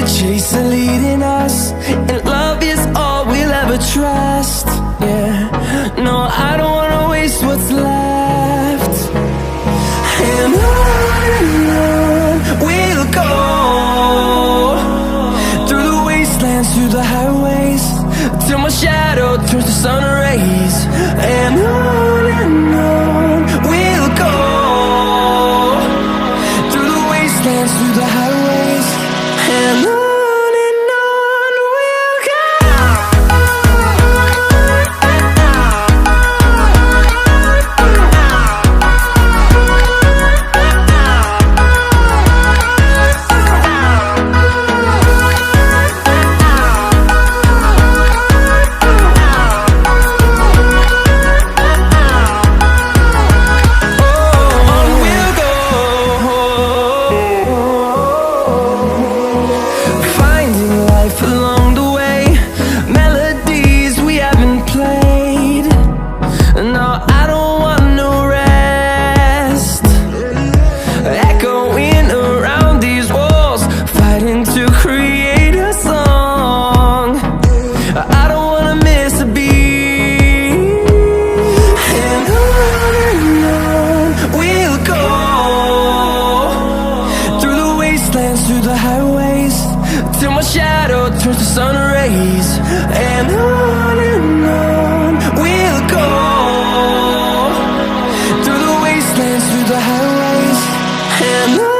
chase are leading us, and love is all we'll ever trust. Yeah, no, I don't wanna waste what's left. And on we'll go, through the wastelands, through the highways, till my shadow turns to sun rays. And on we'll go, through the wastelands, through the highways, and on we'll go. Through the highways, till my shadow turns to sun rays. And on we'll go, through the wastelands, through the highways, and on.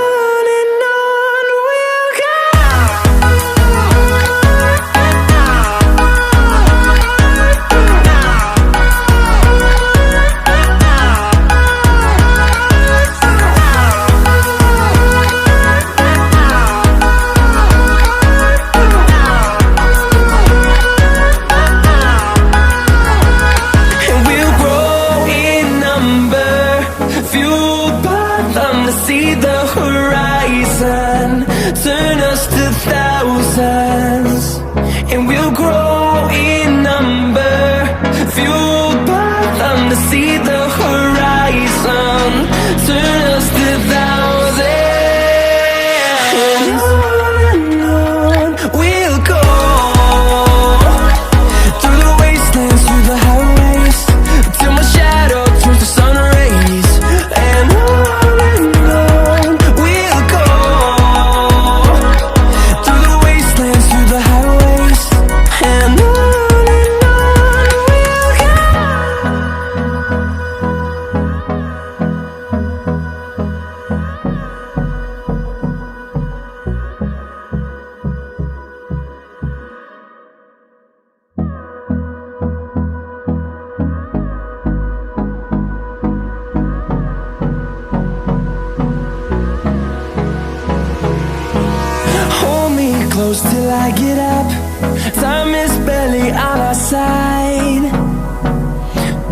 See the horizon, turn us to thousands, and we'll grow in number, fueled by them. To see the horizon, turn us to thousands, and on we'll go, through the wastelands, through the highways, till my shadow turns to sun rays. And close till I get up, time is barely on our side.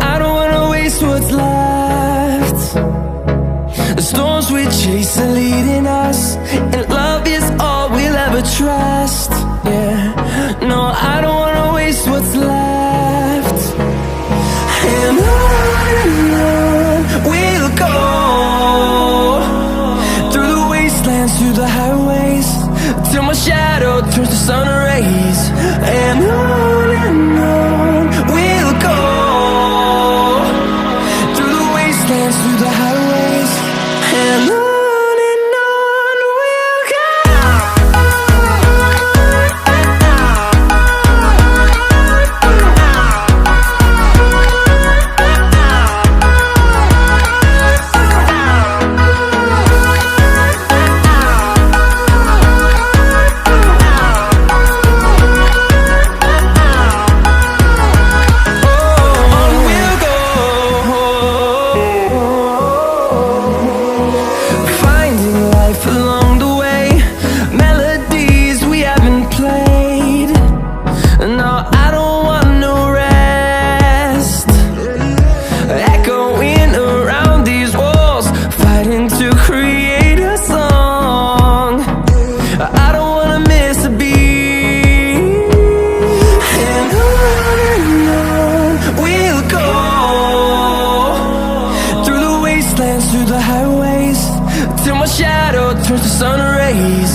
I don't wanna waste what's left. The storms we chase are leading us, and love is all we'll ever trust. Yeah, no, I don't wanna waste what's left. And on we'll go, through the wastelands, through the highways, till my shadow turns to sun rays. And on we'll go, through the wastelands, through the highways, and on. Through the highways, till my shadow turns to sun rays.